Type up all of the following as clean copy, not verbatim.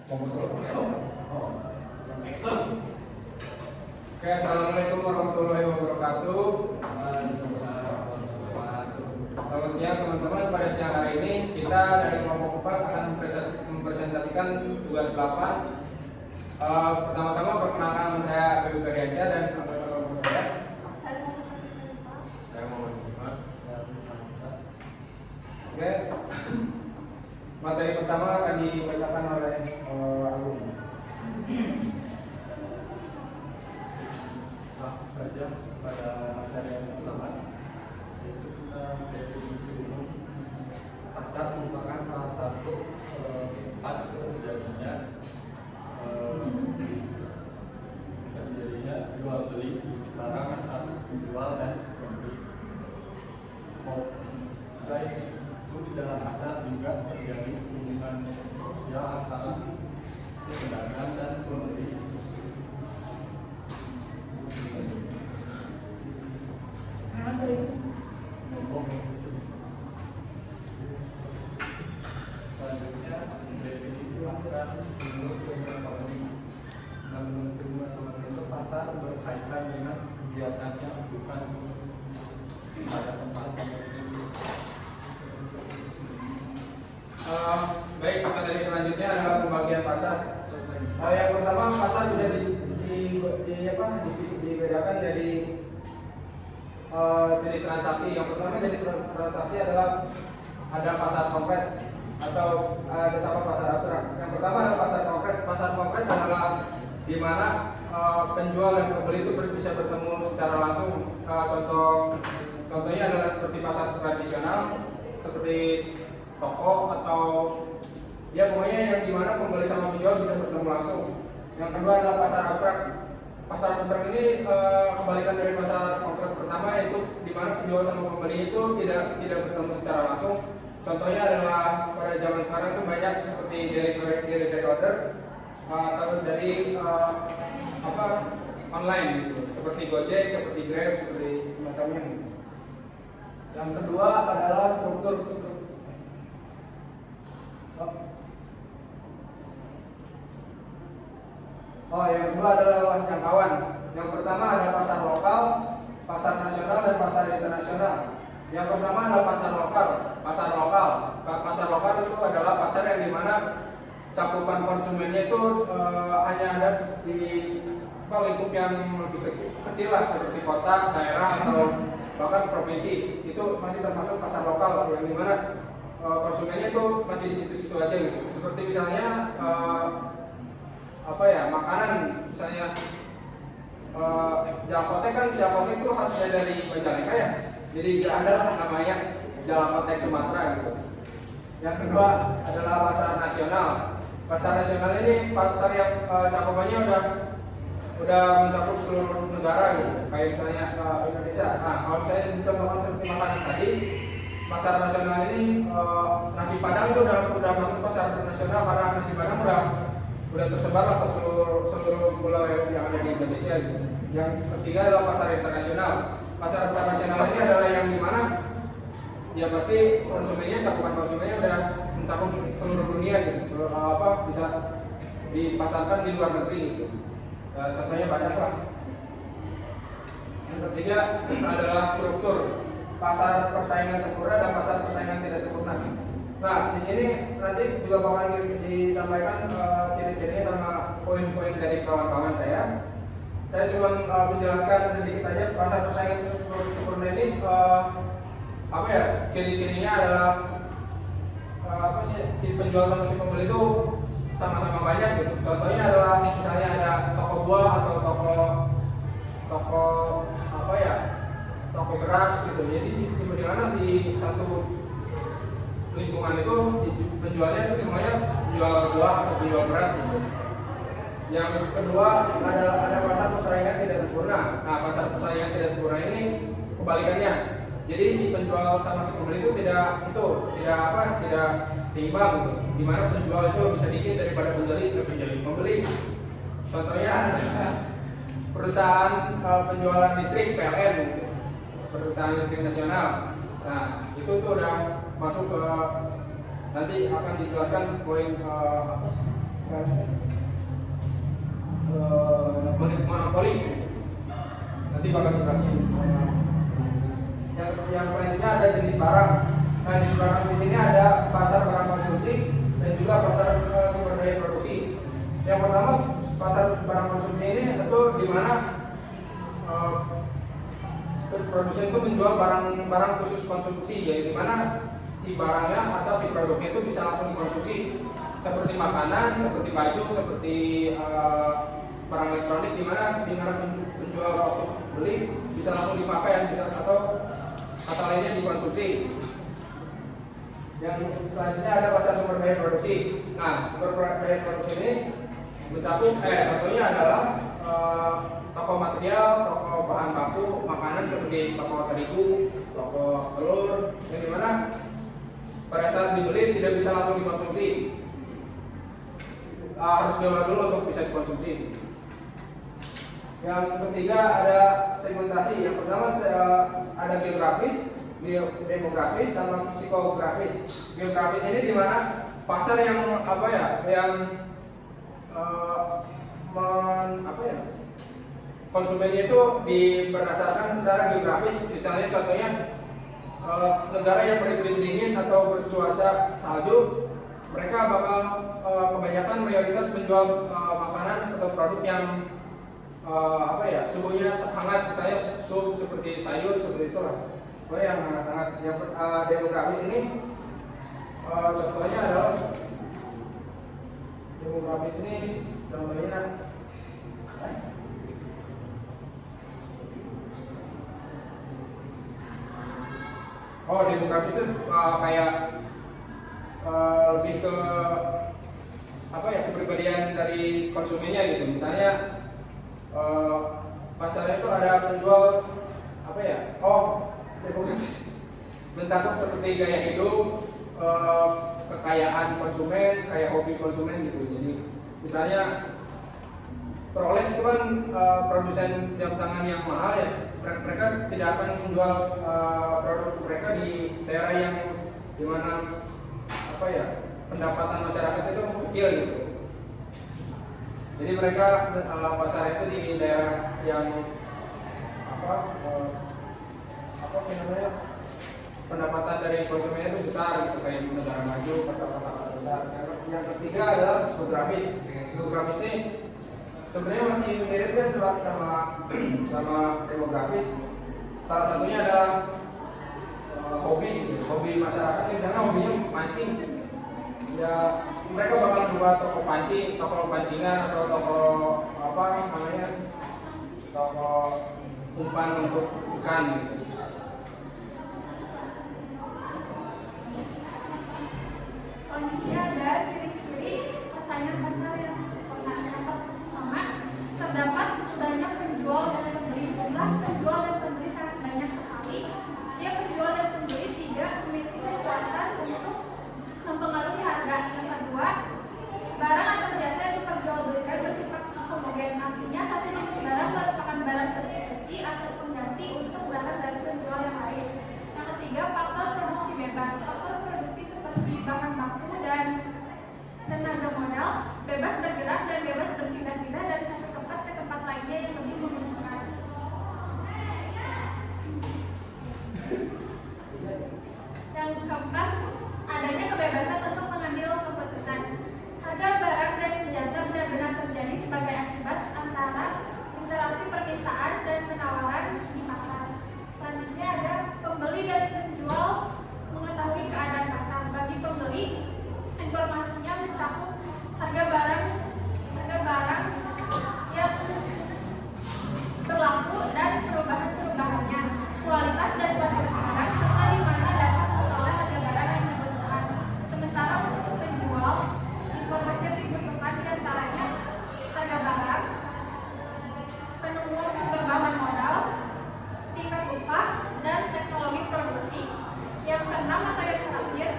Oke, assalamualaikum warahmatullahi wabarakatuh. Selamat siang teman-teman. Pada siang hari ini kita dari kelompok 4 akan mempresentasikan tugas 8. Pertama-tama perkenalkan saya Feby Ferdiansyah dan anggota kelompok saya. Saya Muhammad Muhammad. Oke. Materi pertama akan dibacakan oleh Agung. Langsung saja pada materi yang pertama, yaitu tentang definisi umum. Pasar merupakan salah satu tempat terjadinya jual beli barang atas penjual dan si pembeli. Selain itu, di dalam pasar juga terjadi hubungan sosial antara pedagang dan pembeli. Selanjutnya, definisi pasar menurut beberapa teman-teman itu pasar berkaitan dengan kegiatannya bukan pada tempat. Baik, materi selanjutnya adalah pembagian pasar. Yang pertama, pasar bisa dibedakan dari jenis transaksi. Yang pertama jenis transaksi adalah ada pasar konkret atau ada sama pasar abstrak. Yang pertama adalah pasar konkret. Pasar konkret adalah di mana penjual dan pembeli itu bisa bertemu secara langsung. Contohnya adalah seperti pasar tradisional, seperti toko atau ya pokoknya yang dimana pembeli sama penjual bisa bertemu langsung. Yang kedua adalah pasar abstrak. Pasar abstrak ini kebalikan dari pasar konkret pertama, yaitu di mana penjual sama pembeli itu tidak bertemu secara langsung. Contohnya adalah pada zaman sekarang itu banyak seperti delivery order atau dari online gitu, seperti Gojek, seperti Grab, seperti macamnya. Yang kedua adalah struktur. Yang kedua adalah luas jangkauan. Yang pertama ada pasar lokal, pasar nasional, dan pasar internasional. Yang pertama adalah pasar lokal. Pasar lokal itu adalah pasar yang dimana cakupan konsumennya itu hanya ada di lingkup yang lebih kecil lah, seperti kota, daerah, atau bahkan provinsi. Itu masih termasuk pasar lokal yang dimana konsumennya itu masih di situ-situ aja gitu. Seperti misalnya makanan, misalnya Jalkotek itu hasilnya dari Majalengka ya, jadi nggak ada lah namanya Jalkotek Sumatera gitu. Yang kedua adalah pasar nasional. Pasar nasional ini pasar yang cakupannya udah mencakup seluruh negara gitu, kayak misalnya Indonesia. Nah, kalau saya dicontohkan seperti makanan tadi, pasar nasional ini nasi Padang itu udah masuk pasar nasional karena nasi Padang udah tersebar lah ke seluruh pulau yang ada di Indonesia gitu. Yang ketiga adalah pasar internasional. Pasar internasional ini adalah yang dimana ya pasti cakupan konsumennya udah mencakup seluruh dunia gitu, bisa dipasarkan di luar negeri gitu. Contohnya banyak lah. Yang ketiga adalah struktur. Pasar persaingan sempurna dan pasar persaingan tidak sempurna. Nah, di sini nanti juga bakal disampaikan ciri-cirinya sama poin-poin dari kawan-kawan saya. Saya cuma menjelaskan sedikit saja pasar persaingan sempurna ini ciri-cirinya adalah si penjual sama si pembeli itu sama-sama banyak gitu. Contohnya adalah misalnya ada toko buah atau toko beras gitu. Jadi di mana di satu lingkungan itu penjualnya itu semuanya jual buah atau penjual beras gitu. Yang kedua adalah ada pasar persaingan tidak sempurna. Nah, pasar persaingan tidak sempurna ini kebalikannya. Jadi si penjual sama si pembeli itu tidak seimbang gitu. Di mana penjual itu lebih sedikit daripada pembeli. Contohnya perusahaan penjualan listrik PLN gitu. Perusahaan listrik nasional. Nah, itu tuh udah masuk ke nanti akan dijelaskan poin Nanti bakal dijelasin. Yang selanjutnya ada jenis barang. Nah, jenis barang di sini ada pasar barang konsumsi dan juga pasar sumber daya produksi. Yang pertama, pasar barang konsumsi ini itu di mana produsen itu menjual barang-barang khusus konsumsi, jadi di mana si barangnya atau si produknya itu bisa langsung dikonsumsi, seperti makanan, seperti baju, seperti barang elektronik, di mana penjual waktu beli bisa langsung dipakai bisa atau lainnya dikonsumsi. Yang selanjutnya ada pasar sumber daya produksi. Nah, sumber daya produksi ini mencakup contohnya adalah toko material, toko bahan baku, makanan seperti toko terigu, toko telur, yang dimana pada saat dibeli tidak bisa langsung dikonsumsi, harus diolah dulu untuk bisa dikonsumsi. Yang ketiga ada segmentasi. Yang pertama ada geografis, demografis, sama psikografis. Geografis ini di mana pasar yang konsumennya itu berdasarkan secara geografis. Misalnya contohnya negara yang beriklim dingin atau bercuaca salju, mereka bakal kebanyakan mayoritas menjual makanan atau produk yang suhunya hangat, misalnya sup seperti sayur seperti itu lah. Yang hangat-hangat. Yang demografis ini contohnya adalah demografis ini contohnya demografis itu kayak lebih ke kepribadian dari konsumennya gitu. Misalnya pasarnya itu ada penjual demografis mencakup seperti gaya hidup, kekayaan konsumen, kayak hobi konsumen gitu. Jadi misalnya Rolex itu kan produsen jam tangan yang mahal ya. Mereka tidak akan menjual produk mereka di daerah yang dimana pendapatan masyarakat itu kecil gitu. Jadi mereka pasar itu di daerah yang pendapatan dari konsumennya itu besar gitu, kayak di negara maju, kota-kota besar. Yang ketiga adalah psikografis. Dengan psikografis ini sebenarnya masih miripnya sama demografis. Salah satunya adalah hobi masyarakat yang misalnya hobinya mancing. Ya mereka bakal buat toko pancingan atau toko umpan untuk ikan gitu. Selanjutnya ada ciri-ciri persaingan pasar yang sempurna. Yang pertama, terdapat banyak penjual dan pembeli. Jumlah penjual dan pembeli sangat banyak sekali. Setiap penjual dan pembeli tidak memiliki kekuatan untuk mempengaruhi harga. Yang kedua, barang atau jasa yang diperjualbelikan bersifat homogen. Artinya satu jenis barang merupakan barang substitusi atau pengganti untuk barang dari penjual yang lain. Yang ketiga, faktor produksi bebas. Faktor produksi seperti bahan baku dan tenaga modal bebas bergerak dan bebas berpindah-pindah dari satu tempat ke tempat lainnya yang lebih menguntungkan. Yang keempat, adanya kebebasan untuk mengambil keputusan. Harga barang dan jasa benar-benar terjadi sebagai akibat antara interaksi permintaan dan penawaran di pasar. Selanjutnya ada pembeli dan penjual mengetahui keadaan pasar. Bagi pembeli, informasinya mencakup harga barang yang berlaku dan perubahan-perubahannya, kualitas dan kuantitas barang, serta di mana dapat memperoleh harga barang yang dibutuhkan. Sementara untuk penjual, informasi yang dibutuhkan diantaranya harga barang, penemuan sumber bahan modal, tingkat upah, dan teknologi produksi. Yang keenam atau yang terakhir,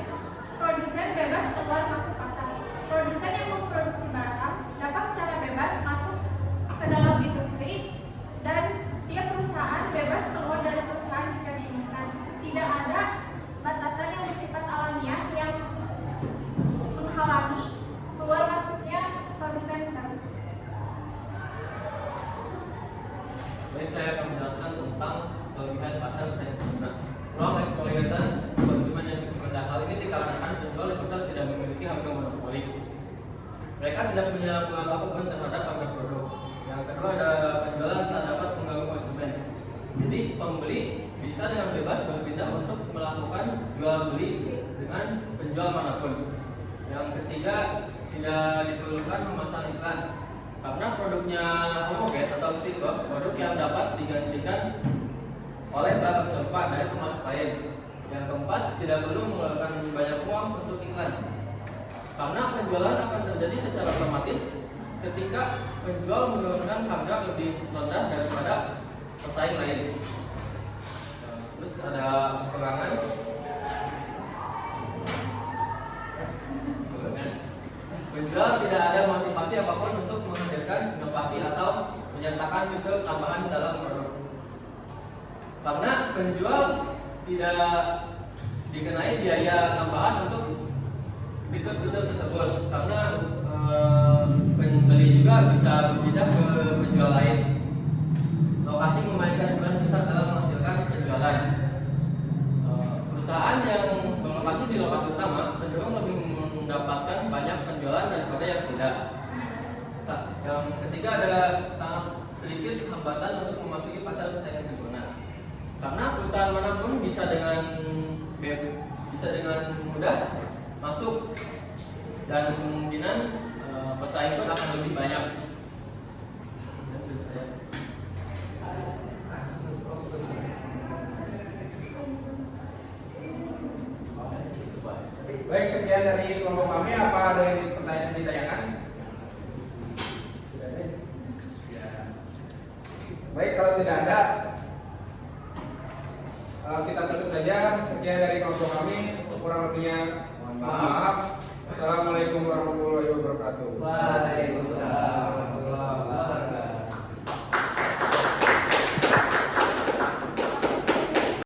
produsen bebas keluar masuk pasar. Produsen yang memproduksi barang dapat secara bebas masuk ke dalam industri dan setiap perusahaan bebas keluar dari perusahaan jika diinginkan. Tidak ada batasan yang bersifat alamiah yang menghalangi keluar masuknya produsen baru. Baik, saya akan menjelaskan tentang kelebihan pasar dan sempurna. Ruang eksklusivitas konsumen yang cukup rendah. Hal ini dikarenakan penjual di pasar tidak memiliki harga monopoli. Mereka tidak punya pengaruh apapun terhadap harga produk. Yang kedua ada penjualan tak dapat mengganggu konsumen. Jadi pembeli bisa dengan bebas berpindah untuk melakukan jual beli dengan penjual manapun. Yang ketiga tidak diperlukan memasang iklan karena produknya homogen atau stiker, produk yang dapat digantikan oleh barang serupa dari pemasok lain. Yang keempat tidak perlu mengeluarkan banyak uang untuk iklan karena penjualan akan terjadi secara otomatis ketika penjual menurunkan harga lebih rendah daripada pesaing lain. Terus ada perangan. Penjual tidak ada motivasi apapun untuk menghadirkan inovasi atau menyertakan fitur tambahan dalam produk. Karena penjual tidak dikenai biaya tambahan untuk fitur-fitur tersebut, karena pembeli juga bisa berpindah ke penjual lain. Lokasi memainkan peran besar dalam menghasilkan penjualan. Perusahaan yang berlokasi di lokasi utama cenderung lebih mendapatkan banyak penjualan daripada yang tidak. Yang ketiga ada sangat sedikit hambatan untuk memasuki pasar persaingan sempurna. Karena perusahaan manapun bisa dengan mudah masuk dan kemungkinan pesaing pun akan lebih banyak. Baik, sekian dari kelompok kami. Apa ada yang pertanyaan ditanyakan? Baik, kalau tidak ada, kita tutup saja. Sekian dari kelompok kami. Kurang lebihnya mohon maaf. Assalamualaikum warahmatullahi wabarakatuh. Waalaikumsalam.